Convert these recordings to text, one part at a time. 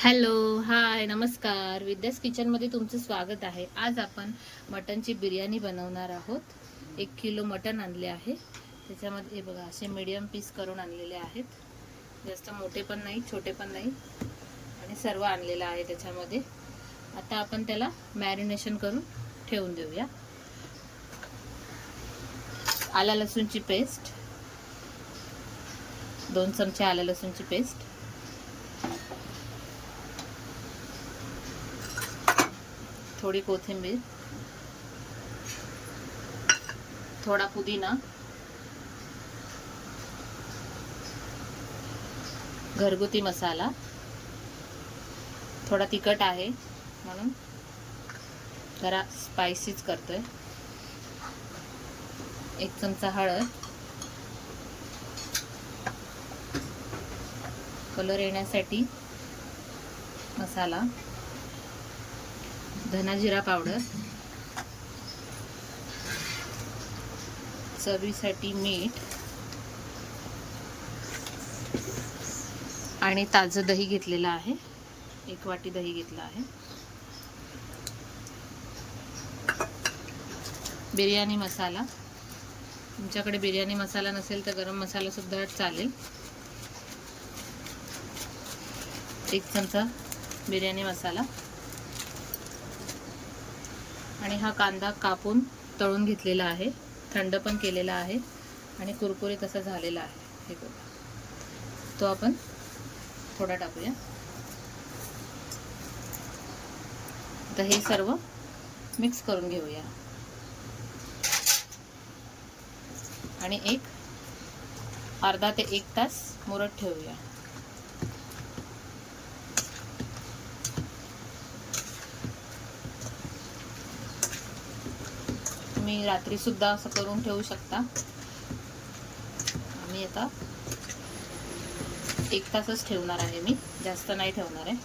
Hello, हाय, नमस्कार. विद्यास किचनमध्ये तुमचं स्वागत आहे. आज आपण मटनची बिर्याणी बनवणार आहोत. 1 किलो मटन आणले आहे. त्याच्यामध्ये हे बघा, असे मीडियम पीस करून आणलेले आहेत. जास्त मोठे पण नाही, छोटे पण नाही, आणि सर्व आणलेलं आहे त्याच्यामध्ये. आता आपण त्याला मॅरिनेशन करून ठेवून देऊया. आला लसूणची पेस्ट, 2 चमचे आला लसूणची पेस्ट, थोडी कोथिंबीर, थोडा पुदिना, घरगुती मसाला, थोडा तिखट आहे म्हणून जरा स्पायसीच करतोय, 1 चमचा हळद, कलर येण्यासाठी मसाला, धना जिरा पावडर, चवीसाठी मीठ आणि ताजं दही घेतलेलं आहे. 1 वाटी दही घेतलं आहे. बिर्याणी मसाला, तुमच्याकडे बिर्याणी मसाला नसेल तर गरम मसाला सुद्धा चालेल. 1 चमचा बिर्याणी मसाला. आणि हा कांदा कापून तळून घेतलेला आहे, थंड पण केलेला आहे आणि कुरकुरीत असा झालेला आहे. हे बघा, तो आपण थोडा टाकूया. आता हे सर्व मिक्स करून घेऊया आणि अर्धा ते 1 तास मुरत ठेवूया. तुम्ही रात्री सुद्धा असं करून ठेवू शकता. आम्ही आता 1 तासच ठेवणार आहे, मी जास्त नाही ठेवणार आहे.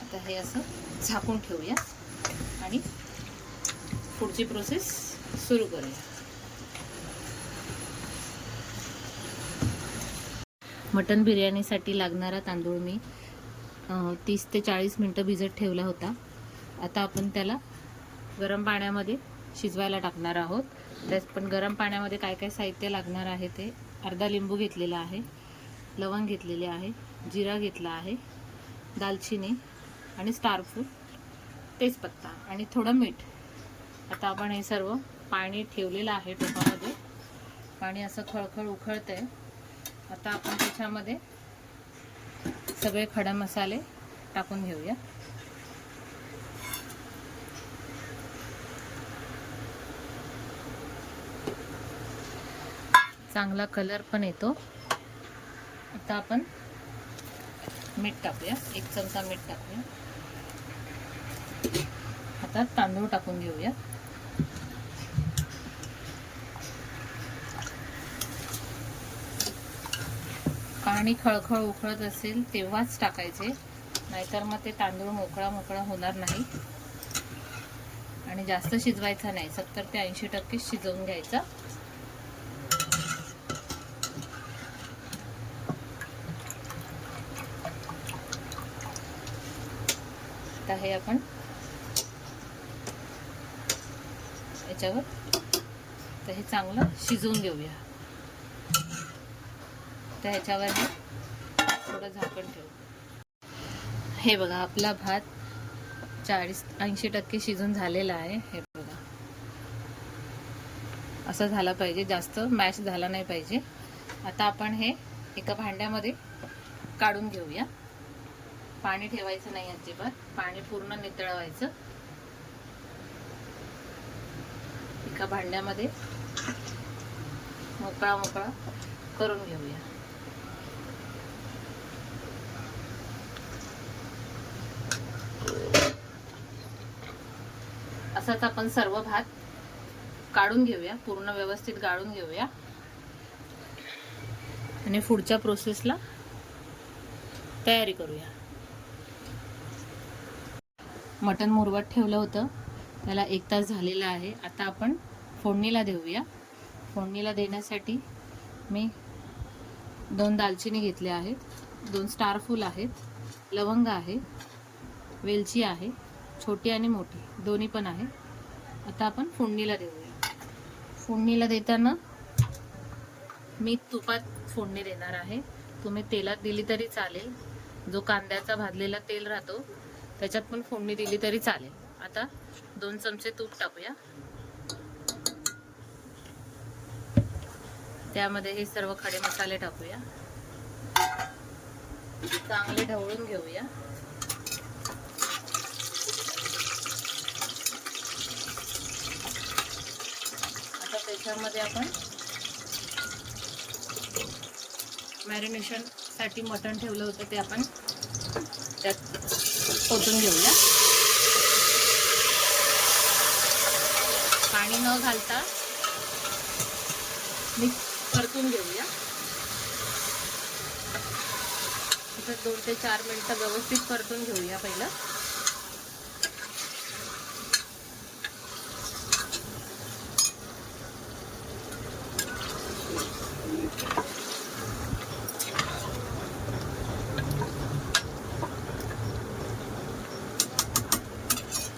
आता हे असं झाकून ठेवूया आणि पुढची प्रोसेस सुरू करूया. मटन बिर्याणीसाठी लागणारा तांदूळ मी 30 ते 40 मिनटं भिजत ठेवला होता. आता आपण त्याला गरम पाण्यामध्ये शिजवायला टाकणार आहोत. पण गरम पाण्यामध्ये काय काय साहित्य लागणार आहे ते: अर्धा लिंबू घेतलेला आहे, लवंग घेतलेले आहे, जिरा घेतला आहे, दालचिनी आणि स्टारफ्रूट, तेजपत्ता आणि थोडं मीठ. आता आपण हे सर्व पाणी ठेवलेलं आहे टोपामध्ये. पाणी असं खळखळ उकळतंय. आता आपण त्याच्यामध्ये सगळे खडे मसाले टाकून घेऊया. चांगला कलर पण येतो. आता आपण मीठ टाकूया, 1 चमचा मीठ टाकूया. आता तांदूळ टाकून घेऊया. पाणी खळखळ उकळत असेल तेव्हाच टाकायचे, नाहीतर मग ते तांदूळ मोकळा होणार नाही. आणि जास्त शिजवायचा नाही, 70 ते 80% शिजवून घ्यायचा. आता हे आपण याच्यावर तर हे चांगलं शिजवून घेऊया. तर ह्याच्यावर थोडं झाकण ठेवू. हे बघा, आपला भात 40-80% शिजून झालेला आहे. हे बघा, असं झाला पाहिजे, जास्त मॅश झाला नाही पाहिजे. आता आपण हे एका भांड्यामध्ये काढून घेऊया. पाणी ठेवायचं नाही अजिबात, पाणी पूर्ण नितळवायचं. एका भांड्यामध्ये मोकळा करून घेऊया. असाच आपण सर्व भात काढून घेऊया, पूर्ण व्यवस्थित गाळून घेऊया आणि पुढच्या प्रोसेसला तयारी करूया. मटण मुरवत ठेवलं होतं, त्याला 1 तास झालेला आहे. आता आपण फोडणीला देऊया. फोडणीला देण्यासाठी मी 2 दालचिनी घेतल्या आहेत, 2 स्टार फूल आहेत, लवंग आहे, वेलची आहे, छोटी आणि मोठी दोन्ही पण आहे. आता आपण फोडणीला देऊया. फोडणीला देताना मी तुपात फोडणी देणार आहे. तुम्ही तेलात दिली तरी चालेल, जो कांद्याचा भाजलेला तेल राहतो त्याच्यात पण फोडणी दिली तरी चालेल. आता 2 चमचे तूप टाकूया. त्यामध्ये हे सर्व खडे मसाले टाकूया. चांगले ढवळून घेऊया. आता त्याच्यामध्ये आपण मॅरिनेशन साठी मटण ठेवलं होतं ते आपण त्यात ओतून घेऊया. पाणी न घालता मिक्स परतून घेऊया. 2 ते 4 मिनिटं व्यवस्थित परतून घेऊया पहिलं.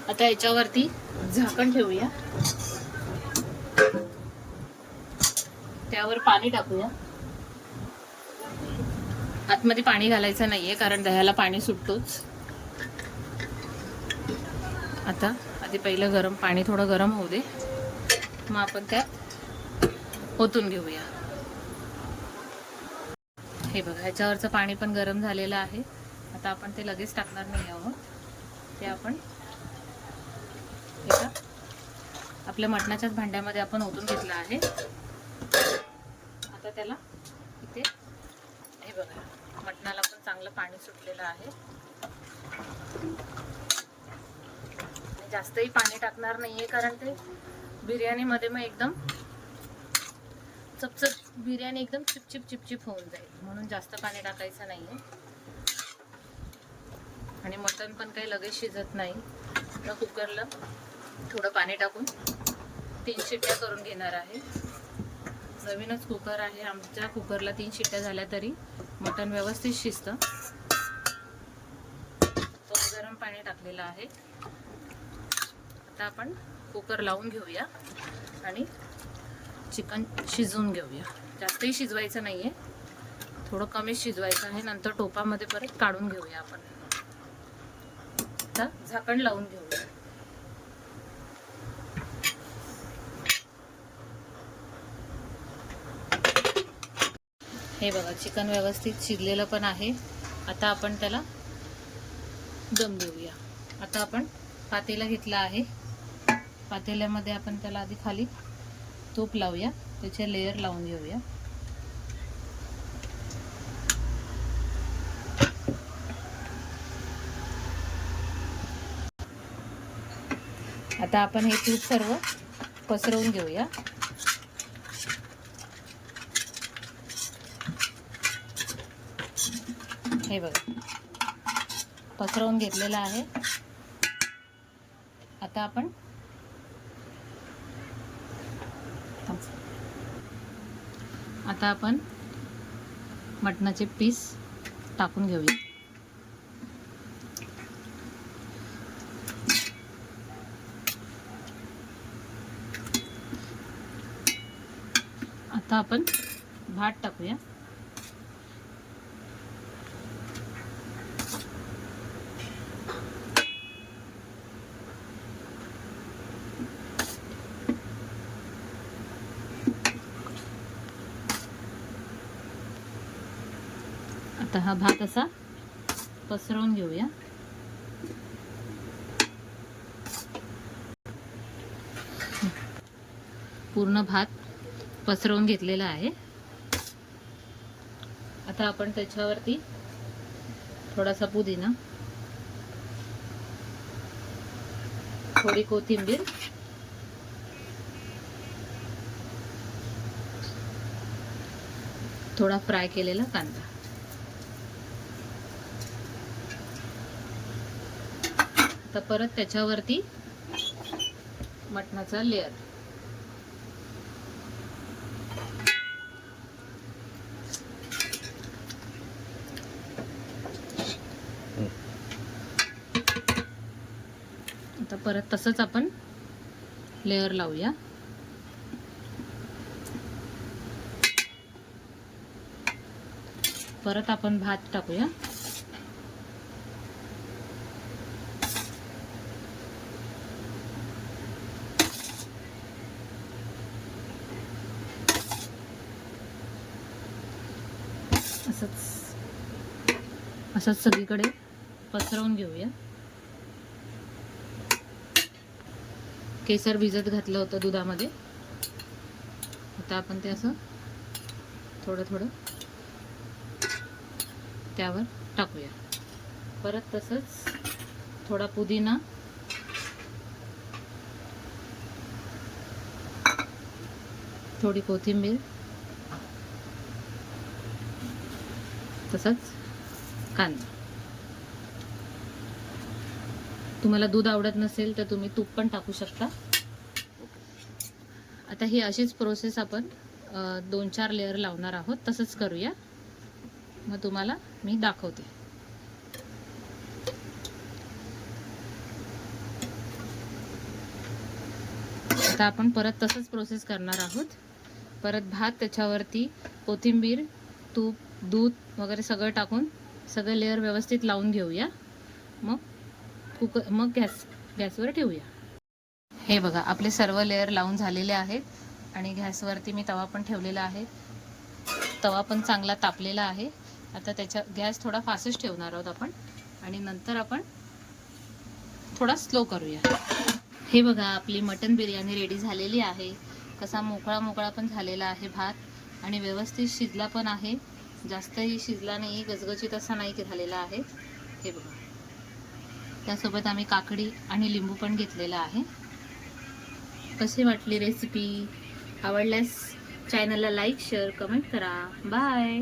आता याच्यावरती झाकण ठेवूया. त्यावर पाणी टाकूया. आतमध्ये पाणी घालायचं नाहीये कारण दह्याला पाणी सुटतोच. आता आधी पहिलं पाणी थोडं गरम होऊ दे, मग आपण त्यात ओतून घेऊया. हे बघा, ह्याच्यावरचं पाणी पण गरम झालेलं आहे. आता आपण ते लगेच टाकणार नाही आहोत. ते आपण एका आपल्या मटणाच्याच भांड्यामध्ये आपण ओतून घेतलं आहे. आता त्याला इथे हे बघा, मटणाला पण चांगलं पाणी सुटलेलं आहे. जास्तही पाणी टाकणार नाहीये कारण ते बिर्याणीमध्ये मग एकदम चपचप बिर्याणी एकदम चिपचिप होऊन जाईल, म्हणून जास्त पाणी टाकायचं नाहीये. आणि मटण पण काही लगेच शिजत नाही. तर कुकरला थोडं पाणी टाकून 3 शिट्ट्या करून घेणार आहे. नवीनच कुकर आहे आमच्या. कुकरला 3 शिट्ट्या झाल्या तरी मटण व्यवस्थित शिजतं. तो गरम पाणी टाकलेलं आहे. आता आपण कुकर लावून घेऊया आणि चिकन शिजवून घेऊया. जास्तही शिजवायचं नाहीये, थोडं कमी शिजवायचं आहे. नंतर टोपामध्ये परत काढून घेऊया आपण. आता झाकण लावून घेऊया. हे बघा, चिकन व्यवस्थित शिजलेलं पण आहे. आता आपण त्याला दम देऊया. आता आपण पातेला घेतला आहे. पातेल्यामध्ये आपण त्याला आधी खाली तूप लावूया, त्याचे लेयर लावून घेऊया. आता आपण हे तूप सर्व पसरवून घेऊया. हे बघा, पसरवून घेतलेलं आहे. आता आपण मटणाचे पीस टाकून घेऊया. आता आपण भात टाकूया. आता हा भात असा पसरवून घेऊया. पूर्ण भात पसरवून घेतलेला आहे. आता आपण त्याच्यावरती थोडासा पुदिना, थोडी कोथिंबीर, थोडा फ्राय केलेला कांदा, आता परत त्याच्यावरती मटणाचा लेयर, परत तसंच आपण लेअर लावूया. परत आपण भात टाकूया. असंच सगळीकडे पसरवून घेऊया. केसर भिजत घातलं होतं दुधामध्ये. आता आपण ते असं थोडं थोडं त्यावर टाकूया. परत तसंच थोडा पुदिना, थोडी कोथिंबीर, तसंच कांदा. तुम्हाला दूध आवडत नसेल तर तुम्ही तूप पण टाकू शकता. आता ही अशीच प्रोसेस आपण 2-4 लेअर लावणार आहोत. तसंच करूया. मग तुम्हाला मी दाखवते. आता आपण परत तसंच प्रोसेस करणार आहोत. परत भात, त्याच्यावरती कोथिंबीर, तूप, दूध वगैरे सगळं टाकून सगळे लेअर व्यवस्थित लावून घेऊया. मग गॅसवर ठेवूया. हे बघा, आपले सर्व लेअर लावून झालेले आहेत आणि गॅसवरती मी तवा पण ठेवलेला आहे. तवा पण चांगला तापलेला आहे. आता त्याच्या गॅस थोडा फास्टच ठेवणार आहोत आपण आणि नंतर आपण थोडा स्लो करूया. हे बघा, आपली मटन बिर्याणी रेडी झालेली आहे. कसा मोकळा मोकळा पण झालेला आहे भात आणि व्यवस्थित शिजला पण आहे. जास्तही शिजला नाही, गजगजीत असा नाही झालेला आहे. हे बघा, त्यासोबत आम्ही काकडी आणि लिंबू पण घेतलेला आहे. कशी वाटली रेसिपी? आवडल्यास चॅनलला लाईक, शेअर, कमेंट करा. बाय.